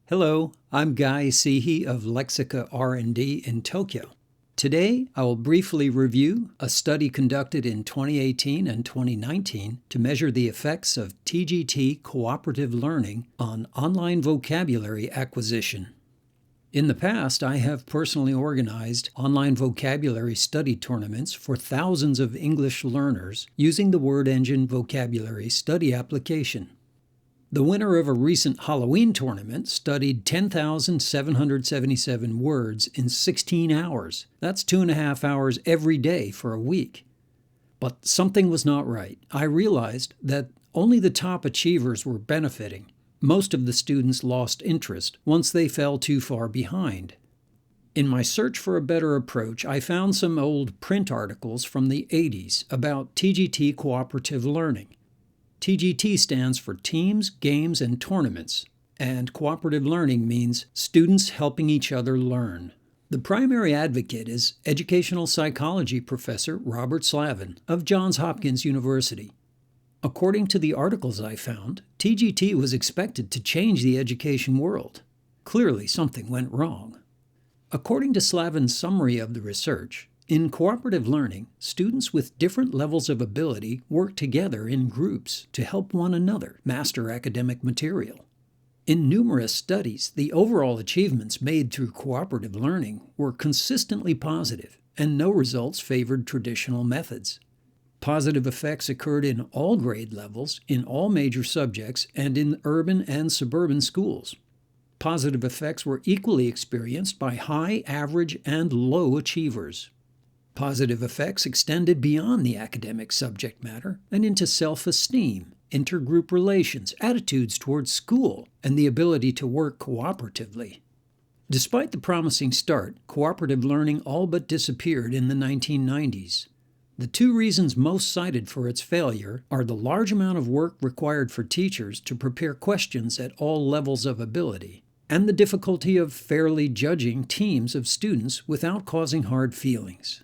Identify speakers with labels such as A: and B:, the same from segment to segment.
A: Hello, I'm Guy Cihi of Lexxica R&D in Tokyo. Today, I will briefly review a study conducted in 2018 and 2019 to measure the effects of TGT Cooperative Learning on online vocabulary acquisition. In the past, I have personally organized online vocabulary study tournaments for thousands of English learners using the Word Engine vocabulary study application. The winner of a recent Halloween tournament studied 10,777 words in 16 hours. That's 2.5 hours every day for a week. But something was not right. I realized that only the top achievers were benefiting. Most of the students lost interest once they fell too far behind. In my search for a better approach, I found some old print articles from the 80s about TGT Cooperative Learning. TGT stands for Teams, Games, and Tournaments, and cooperative learning means students helping each other learn. The primary advocate is educational psychology professor Robert Slavin of Johns Hopkins University. According to the articles I found, TGT was expected to change the education world. Clearly, something went wrong. According to Slavin's summary of the research, in cooperative learning, students with different levels of ability work together in groups to help one another master academic material. In numerous studies, the overall achievements made through cooperative learning were consistently positive, and no results favored traditional methods. Positive effects occurred in all grade levels, in all major subjects, and in urban and suburban schools. Positive effects were equally experienced by high, average, and low achievers. Positive effects extended beyond the academic subject matter and into self-esteem, intergroup relations, attitudes towards school, and the ability to work cooperatively. Despite the promising start, cooperative learning all but disappeared in the 1990s. The two reasons most cited for its failure are the large amount of work required for teachers to prepare questions at all levels of ability, and the difficulty of fairly judging teams of students without causing hard feelings.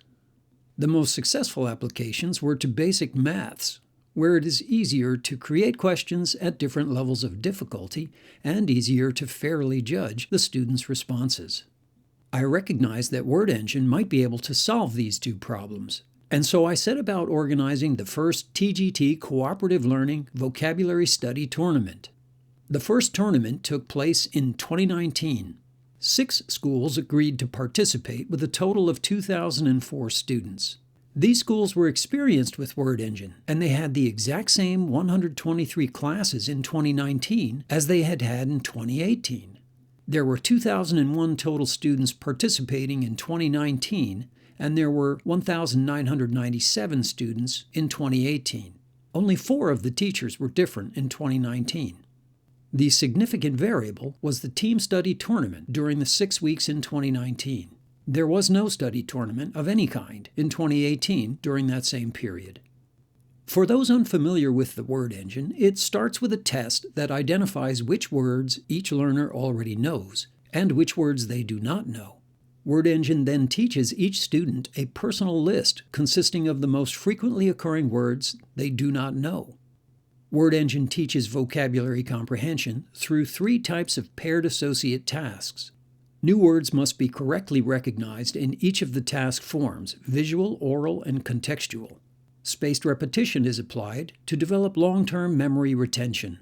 A: The most successful applications were to basic maths, where it is easier to create questions at different levels of difficulty and easier to fairly judge the students' responses. I recognized that Word Engine might be able to solve these two problems, and so I set about organizing the first TGT Cooperative Learning Vocabulary Study Tournament. The first tournament took place in 2019. 6 schools agreed to participate with a total of 2,004 students. These schools were experienced with Word Engine, and they had the exact same 123 classes in 2019 as they had had in 2018. There were 2,001 total students participating in 2019, and there were 1,997 students in 2018. Only 4 of the teachers were different in 2019. The significant variable was the team study tournament during the 6 weeks in 2019. There was no study tournament of any kind in 2018 during that same period. For those unfamiliar with the Word Engine, it starts with a test that identifies which words each learner already knows and which words they do not know. Word Engine then teaches each student a personal list consisting of the most frequently occurring words they do not know. Word Engine teaches vocabulary comprehension through 3 types of paired associate tasks. New words must be correctly recognized in each of the task forms: visual, oral, and contextual. Spaced repetition is applied to develop long-term memory retention.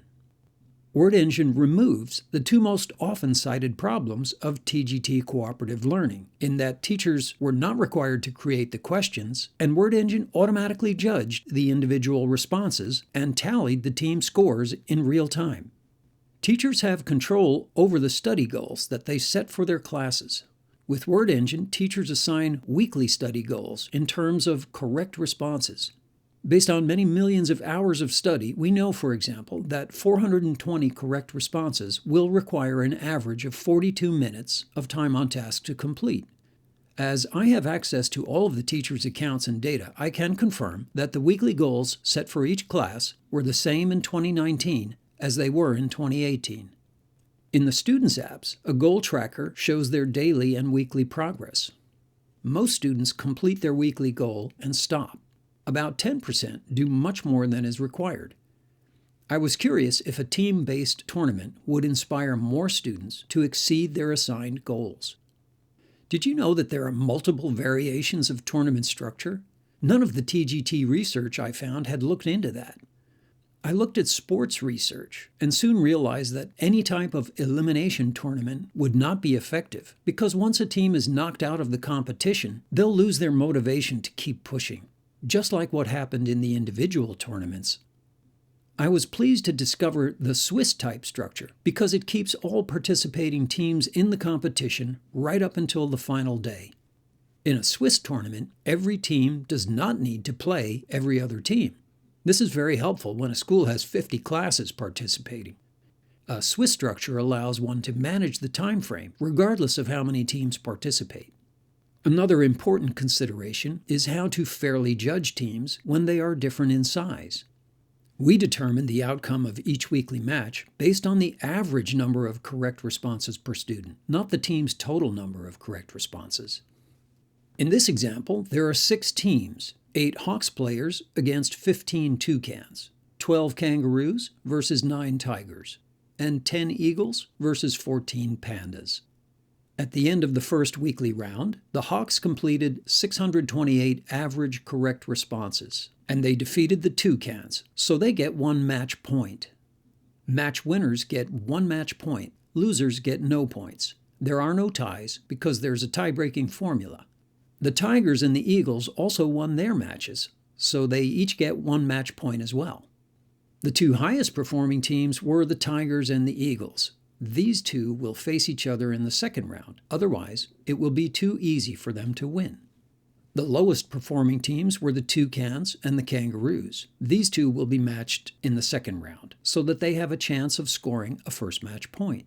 A: Word Engine removes the 2 most often cited problems of TGT cooperative learning, in that teachers were not required to create the questions, and Word Engine automatically judged the individual responses and tallied the team scores in real time. Teachers have control over the study goals that they set for their classes. With Word Engine, teachers assign weekly study goals in terms of correct responses. Based on many millions of hours of study, we know, for example, that 420 correct responses will require an average of 42 minutes of time on task to complete. As I have access to all of the teachers' accounts and data, I can confirm that the weekly goals set for each class were the same in 2019 as they were in 2018. In the students' apps, a goal tracker shows their daily and weekly progress. Most students complete their weekly goal and stop. About 10% do much more than is required. I was curious if a team-based tournament would inspire more students to exceed their assigned goals. Did you know that there are multiple variations of tournament structure? None of the TGT research I found had looked into that. I looked at sports research and soon realized that any type of elimination tournament would not be effective because once a team is knocked out of the competition, they'll lose their motivation to keep pushing, just like what happened in the individual tournaments. I was pleased to discover the Swiss type structure because it keeps all participating teams in the competition right up until the final day. In a Swiss tournament, every team does not need to play every other team. This is very helpful when a school has 50 classes participating. A Swiss structure allows one to manage the time frame, regardless of how many teams participate. Another important consideration is how to fairly judge teams when they are different in size. We determine the outcome of each weekly match based on the average number of correct responses per student, not the team's total number of correct responses. In this example, there are 6 teams, 8 Hawks players against 15 Toucans, 12 Kangaroos versus 9 Tigers, and 10 Eagles versus 14 Pandas. At the end of the first weekly round, the Hawks completed 628 average correct responses, and they defeated the Toucans, so they get 1 match point. Match winners get 1 match point, losers get no points. There are no ties because there's a tie-breaking formula. The Tigers and the Eagles also won their matches, so they each get 1 match point as well. The 2 highest performing teams were the Tigers and the Eagles. These 2 will face each other in the second round, otherwise it will be too easy for them to win. The lowest performing teams were the Toucans and the Kangaroos. These 2 will be matched in the second round, so that they have a chance of scoring a first match point.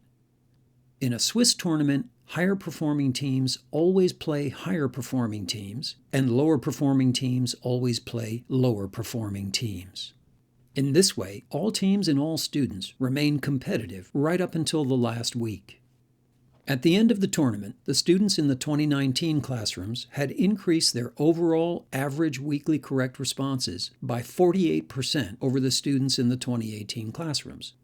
A: In a Swiss tournament, higher performing teams always play higher performing teams, and lower performing teams always play lower performing teams. In this way, all teams and all students remain competitive right up until the last week. At the end of the tournament, the students in the 2019 classrooms had increased their overall average weekly correct responses by 48% over the students in the 2018 classrooms.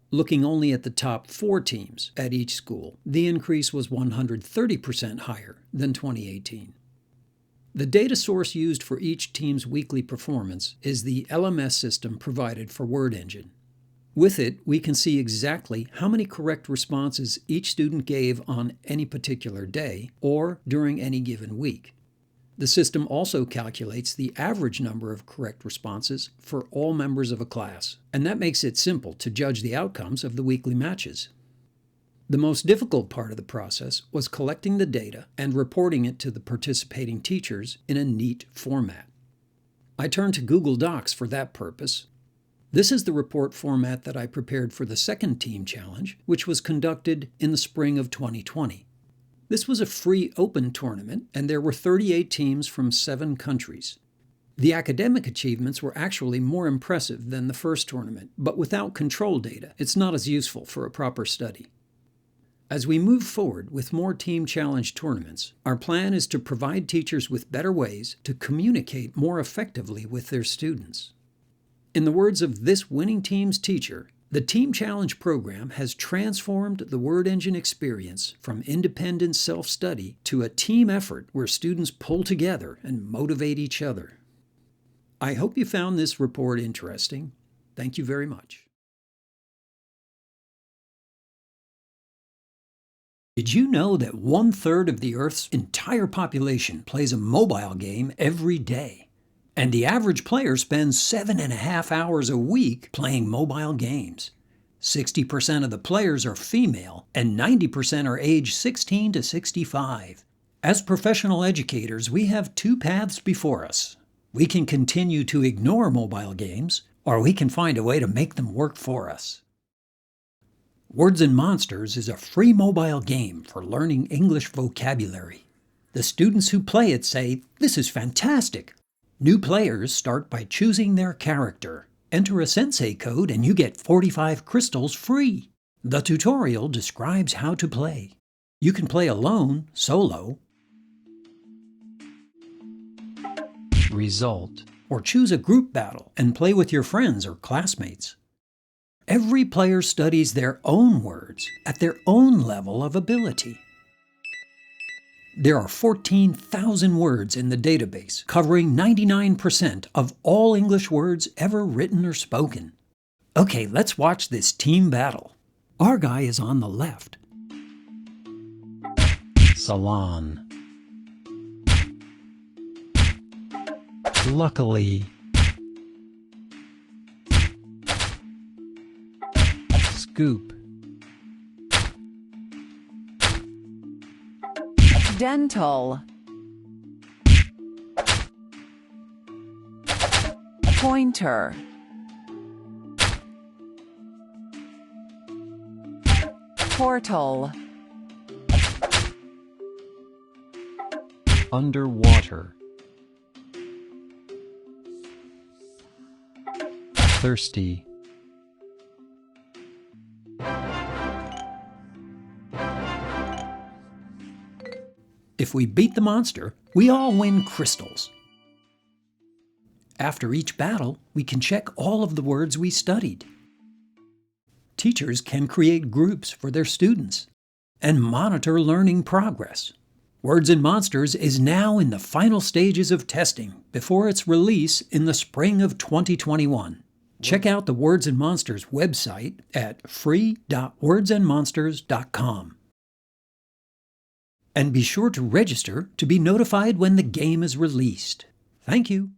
A: Looking only at the top 4 teams at each school, the increase was 130% higher than 2018. The data source used for each team's weekly performance is the LMS system provided for Word Engine. With it, we can see exactly how many correct responses each student gave on any particular day or during any given week. The system also calculates the average number of correct responses for all members of a class, and that makes it simple to judge the outcomes of the weekly matches. The most difficult part of the process was collecting the data and reporting it to the participating teachers in a neat format. I turned to Google Docs for that purpose. This is the report format that I prepared for the second team challenge, which was conducted in the spring of 2020. This was a free open tournament, and there were 38 teams from 7 countries. The academic achievements were actually more impressive than the first tournament, but without control data, it's not as useful for a proper study. As we move forward with more team challenge tournaments, our plan is to provide teachers with better ways to communicate more effectively with their students. In the words of this winning team's teacher, the Team Challenge program has transformed the Word Engine experience from independent self-study to a team effort where students pull together and motivate each other. I hope you found this report interesting. Thank you very much. Did you know that 1/3 of the Earth's entire population plays a mobile game every day? And the average player spends 7.5 hours a week playing mobile games. 60% of the players are female, and 90% are age 16 to 65. As professional educators, we have 2 paths before us. We can continue to ignore mobile games, or we can find a way to make them work for us. Words and Monsters is a free mobile game for learning English vocabulary. The students who play it say, "This is fantastic." New players start by choosing their character. Enter a sensei code and you get 45 crystals free. The tutorial describes how to play. You can play alone, solo, result, or choose a group battle and play with your friends or classmates. every player studies their own words at their own level of ability. There are 14,000 words in the database, covering 99% of all English words ever written or spoken. Okay, let's watch this team battle. Our guy is on the left.
B: Salon. Luckily. Scoop.
C: Dental. Pointer. Portal.
B: Underwater. Thirsty.
A: If we beat the monster, we all win crystals. After each battle, we can check all of the words we studied. Teachers can create groups for their students and monitor learning progress. Words and Monsters is now in the final stages of testing before its release in the spring of 2021. Check out the Words and Monsters website at free.wordsandmonsters.com. And be sure to register to be notified when the game is released. Thank you.